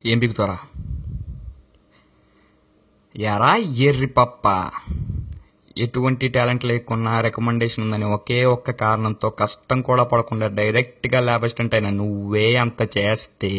ఏం బిగుతారా యారా ఎర్రి పప్ప ఎటువంటి టాలెంట్ లేకున్నా రికమెండేషన్ ఉందని ఒకే ఒక్క కారణంతో కష్టం కూడా పడకుండా డైరెక్ట్గా ల్యాబ్ అసిస్టెంట్ అయినా నువ్వే అంత చేస్తే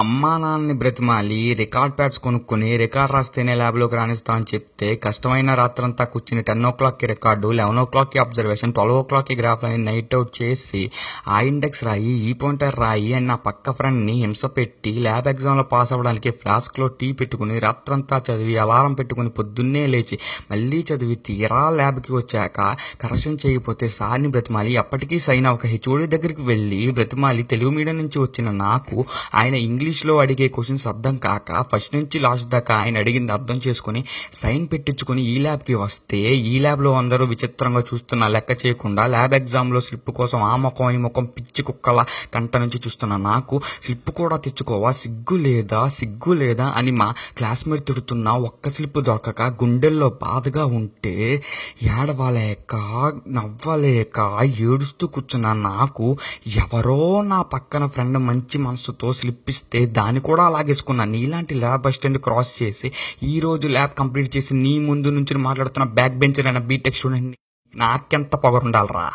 అమ్మా నాన్నని బ్రతిమాలి రికార్డ్ ప్యాడ్స్ కొనుక్కొని రికార్డ్ రాస్తేనే ల్యాబ్లోకి రాణిస్తా అని చెప్తే కష్టమైన రాత్రంతా కూర్చుని 10 o'clockకి రికార్డు, 11 o'clockకి అబ్జర్వేషన్, 12 o'clockకి గ్రాఫ్లని నైట్ అవుట్ చేసి ఆ ఇండెక్స్ రాయి, ఈ పాయింటర్ రాయి అని నా పక్క ఫ్రెండ్ని హింస పెట్టి ల్యాబ్ ఎగ్జామ్లో పాస్ అవ్వడానికి ఫ్లాస్క్లో టీ పెట్టుకుని రాత్రంతా చదివి అలారం పెట్టుకుని పొద్దున్నే లేచి మళ్ళీ చదివి తీరా ల్యాబ్కి వచ్చాక కరెక్షన్ చేయకపోతే సార్ని బ్రతిమాలి అప్పటికీ సైన్ అవ్వక హెచ్ఓడి దగ్గరికి వెళ్ళి బ్రతిమాలి తెలుగు మీడియం నుంచి వచ్చిన నాకు ఆయన ఇంగ్లీష్లో అడిగే క్వశ్చన్స్ అర్థం కాక ఫస్ట్ నుంచి లాస్ట్ దాకా ఆయన అడిగింది అర్థం చేసుకుని సైన్ పెట్టించుకుని ఈ ల్యాబ్కి వస్తే ఈ ల్యాబ్లో అందరూ విచిత్రంగా చూస్తున్నా లెక్క చేయకుండా ల్యాబ్ ఎగ్జామ్లో స్లిప్ కోసం ఆ ముఖం ఈ ముఖం పిచ్చి కుక్కల కంట నుంచి చూస్తున్న నాకు స్లిప్ కూడా తెచ్చుకోవా సిగ్గు లేదా అని మా క్లాస్మేట్ తిడుతున్నా ఒక్క స్లిప్ దొరకక గుండెల్లో బాధగా ఉంటే ఏడవలేక నవ్వలేక ఏడుస్తూ కూర్చున్న నాకు ఎవరో నా పక్కన ఫ్రెండ్ మంచి మనసుతో స్లిప్ ఇస్తే దాన్ని కూడా అలాగేసుకున్నా. నీలాంటి ల్యాబ్ అసిస్టెంట్ క్రాస్ చేసి ఈ రోజు ల్యాబ్ కంప్లీట్ చేసి నీ ముందు నుంచి మాట్లాడుతున్న బ్యాక్ బెంచర్ అయిన బీటెక్ స్టూడెంట్ నాకెంత పొగరుండాలరా.